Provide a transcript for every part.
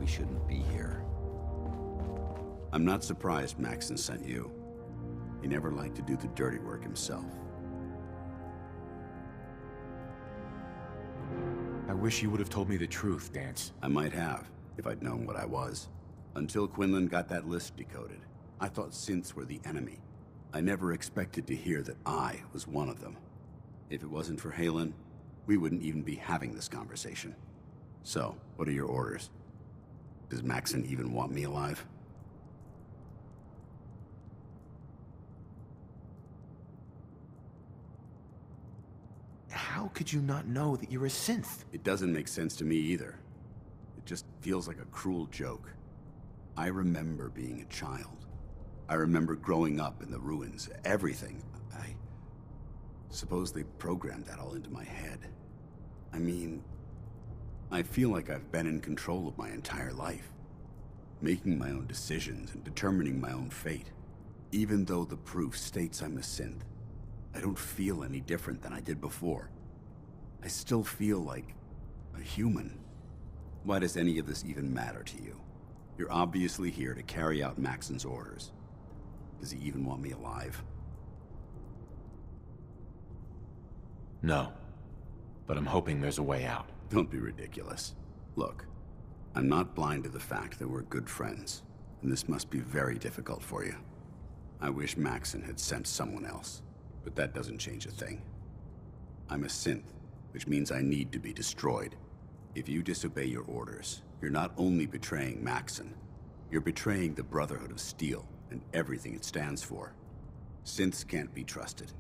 we shouldn't be here. I'm not surprised Maxon sent you. He never liked to do the dirty work himself. I wish you would have told me the truth, Dance. I might have, if I'd known what I was. Until Quinlan got that list decoded, I thought synths were the enemy. I never expected to hear that I was one of them. If it wasn't for Halen, we wouldn't even be having this conversation. So, what are your orders? Does Maxon even want me alive? How could you not know that you're a synth? It doesn't make sense to me either. It just feels like a cruel joke. I remember being a child. I remember growing up in the ruins, everything. I suppose they programmed that all into my head. I mean, I feel like I've been in control of my entire life, making my own decisions and determining my own fate. Even though the proof states I'm a synth, I don't feel any different than I did before. I still feel like a human. Why does any of this even matter to you? You're obviously here to carry out Maxon's orders. Does he even want me alive? No. But I'm hoping there's a way out. Don't be ridiculous. Look, I'm not blind to the fact that we're good friends, and this must be very difficult for you. I wish Maxon had sent someone else, but that doesn't change a thing. I'm a synth, which means I need to be destroyed. If you disobey your orders, you're not only betraying Maxon, you're betraying the Brotherhood of Steel and everything it stands for. Synths can't be trusted.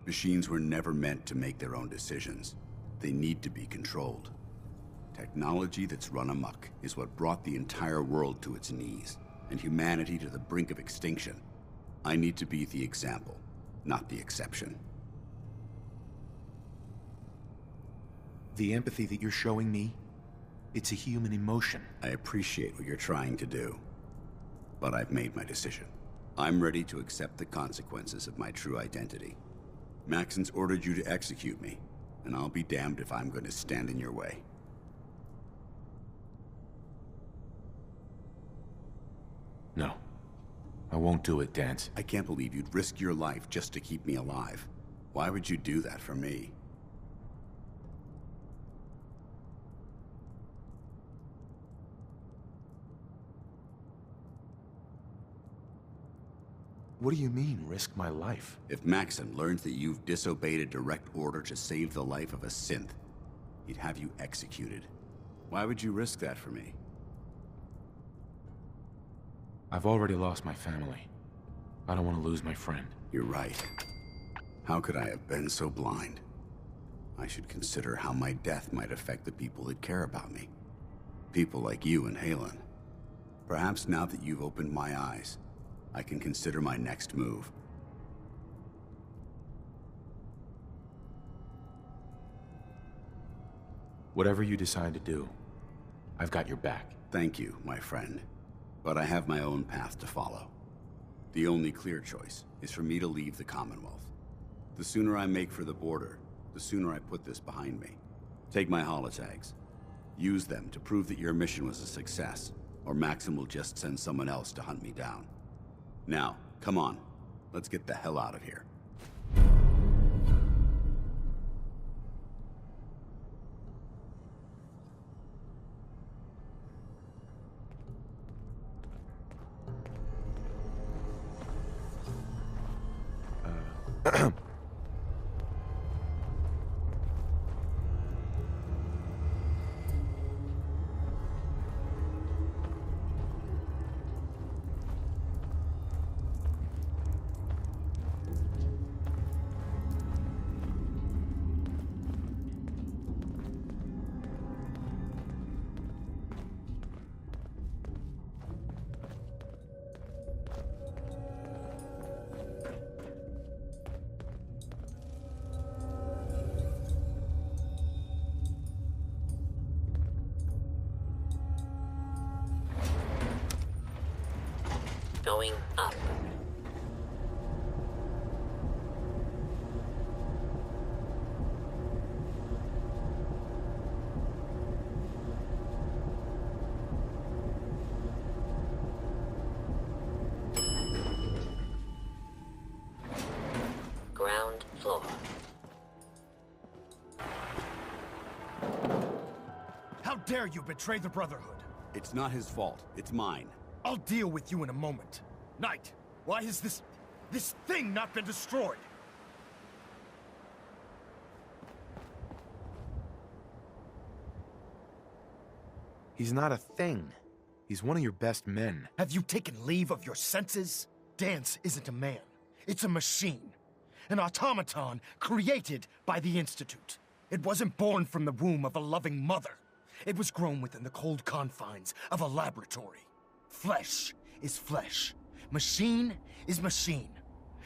Machines were never meant to make their own decisions. They need to be controlled. Technology that's run amok is what brought the entire world to its knees, and humanity to the brink of extinction. I need to be the example, not the exception. The empathy that you're showing me, it's a human emotion. I appreciate what you're trying to do, but I've made my decision. I'm ready to accept the consequences of my true identity. Maxon's ordered you to execute me, and I'll be damned if I'm going to stand in your way. No. I won't do it, Dance. I can't believe you'd risk your life just to keep me alive. Why would you do that for me? What do you mean, risk my life? If Maxon learns that you've disobeyed a direct order to save the life of a synth, he'd have you executed. Why would you risk that for me? I've already lost my family. I don't want to lose my friend. You're right. How could I have been so blind? I should consider how my death might affect the people that care about me. People like you and Halen. Perhaps now that you've opened my eyes, I can consider my next move. Whatever you decide to do, I've got your back. Thank you, my friend. But I have my own path to follow. The only clear choice is for me to leave the Commonwealth. The sooner I make for the border, the sooner I put this behind me. Take my holotags. Use them to prove that your mission was a success, or Maxon will just send someone else to hunt me down. Now, come on. Let's get the hell out of here. Going up. dare you betray the Brotherhood? It's not his fault. It's mine. I'll deal with you in a moment. Knight, why has this thing not been destroyed? He's not a thing. He's one of your best men. Have you taken leave of your senses? Dance isn't a man. It's a machine. An automaton created by the Institute. It wasn't born from the womb of a loving mother. It was grown within the cold confines of a laboratory. Flesh is flesh. Machine is machine.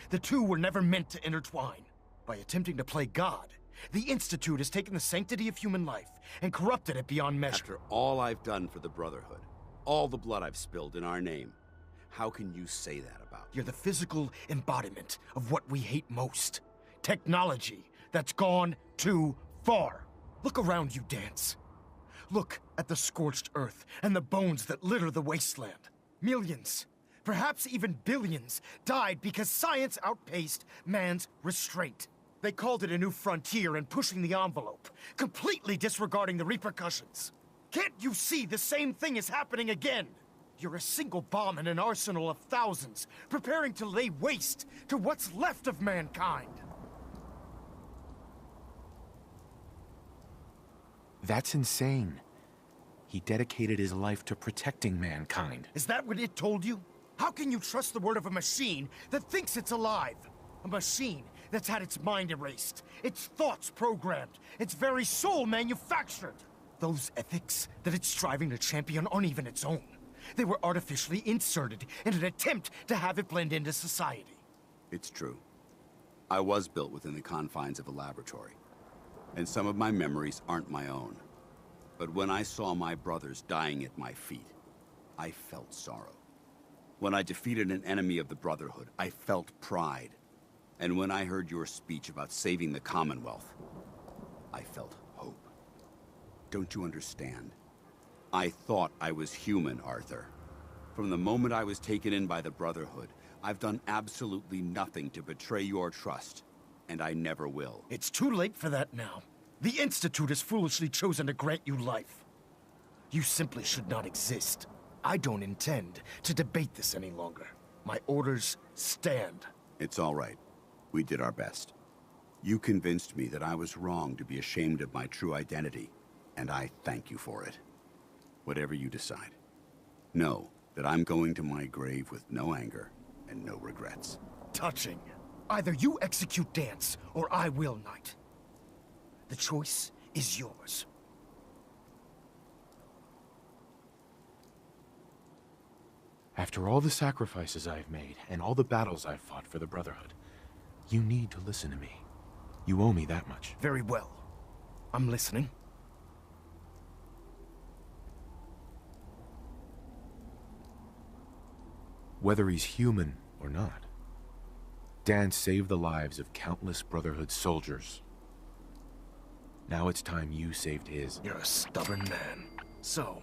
The two were never meant to intertwine. By attempting to play God, the Institute has taken the sanctity of human life and corrupted it beyond measure. After all I've done for the Brotherhood, all the blood I've spilled in our name, how can you say that about me? You're the physical embodiment of what we hate most. Technology that's gone too far. Look around you, Dance. Look at the scorched earth and the bones that litter the wasteland. Millions, perhaps even billions, died because science outpaced man's restraint. They called it a new frontier and pushing the envelope, completely disregarding the repercussions. Can't you see the same thing is happening again? You're a single bomb in an arsenal of thousands, preparing to lay waste to what's left of mankind. That's insane. He dedicated his life to protecting mankind. Is that what it told you? How can you trust the word of a machine that thinks it's alive? A machine that's had its mind erased, its thoughts programmed, its very soul manufactured. Those ethics that it's striving to champion aren't even its own. They were artificially inserted in an attempt to have it blend into society. It's true. I was built within the confines of a laboratory, and some of my memories aren't my own. But when I saw my brothers dying at my feet, I felt sorrow. When I defeated an enemy of the Brotherhood, I felt pride. And when I heard your speech about saving the Commonwealth, I felt hope. Don't you understand? I thought I was human, Arthur. From the moment I was taken in by the Brotherhood, I've done absolutely nothing to betray your trust, and I never will. It's too late for that now. The Institute has foolishly chosen to grant you life. You simply should not exist. I don't intend to debate this any longer. My orders stand. It's all right. We did our best. You convinced me that I was wrong to be ashamed of my true identity, and I thank you for it. Whatever you decide, know that I'm going to my grave with no anger and no regrets. Touching. Either you execute Dance, or I will, Knight. The choice is yours. After all the sacrifices I've made, and all the battles I've fought for the Brotherhood, you need to listen to me. You owe me that much. Very well. I'm listening. Whether he's human or not, Dan saved the lives of countless Brotherhood soldiers. Now it's time you saved his. You're a stubborn man. So,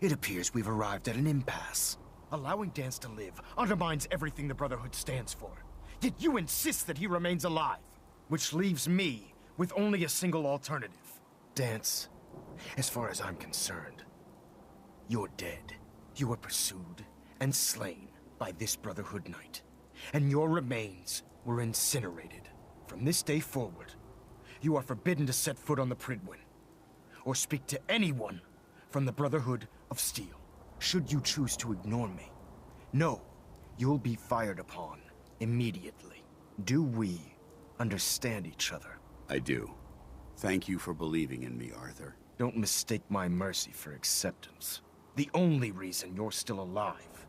it appears we've arrived at an impasse. Allowing Dance to live undermines everything the Brotherhood stands for. Yet you insist that he remains alive, which leaves me with only a single alternative. Dance, as far as I'm concerned, you're dead. You were pursued and slain by this Brotherhood Knight, and your remains were incinerated. From this day forward, you are forbidden to set foot on the Pridwin, or speak to anyone from the Brotherhood of Steel. Should you choose to ignore me, know you'll be fired upon immediately. Do we understand each other? I do. Thank you for believing in me, Arthur. Don't mistake my mercy for acceptance. The only reason you're still alive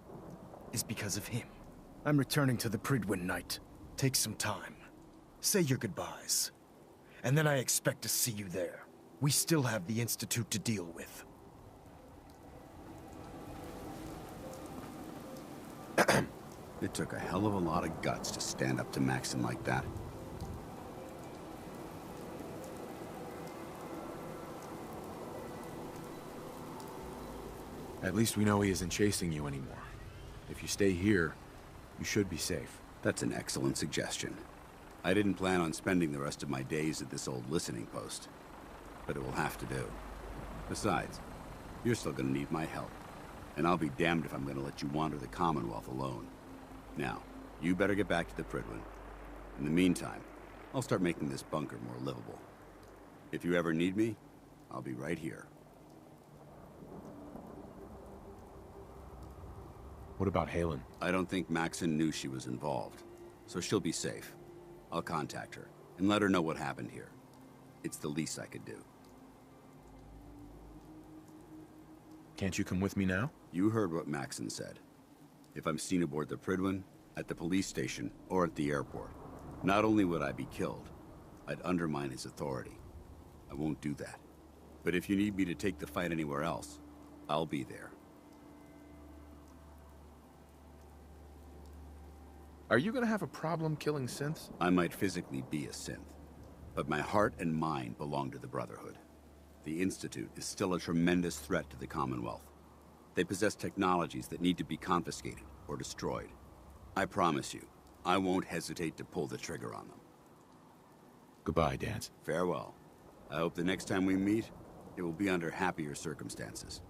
is because of him. I'm returning to the Pridwin, Knight. Take some time. Say your goodbyes. And then I expect to see you there. We still have the Institute to deal with. It took a hell of a lot of guts to stand up to Maxon like that. At least we know he isn't chasing you anymore. If you stay here, you should be safe. That's an excellent suggestion. I didn't plan on spending the rest of my days at this old listening post, but it will have to do. Besides, you're still gonna need my help. And I'll be damned if I'm gonna let you wander the Commonwealth alone. Now, you better get back to the Prydwen. In the meantime, I'll start making this bunker more livable. If you ever need me, I'll be right here. What about Halen? I don't think Maxon knew she was involved, so she'll be safe. I'll contact her and let her know what happened here. It's the least I could do. Can't you come with me now? You heard what Maxon said. If I'm seen aboard the Prydwen, at the police station, or at the airport, not only would I be killed, I'd undermine his authority. I won't do that. But if you need me to take the fight anywhere else, I'll be there. Are you gonna have a problem killing synths? I might physically be a synth, but my heart and mind belong to the Brotherhood. The Institute is still a tremendous threat to the Commonwealth. They possess technologies that need to be confiscated or destroyed. I promise you, I won't hesitate to pull the trigger on them. Goodbye, Danse. Farewell. I hope the next time we meet, it will be under happier circumstances.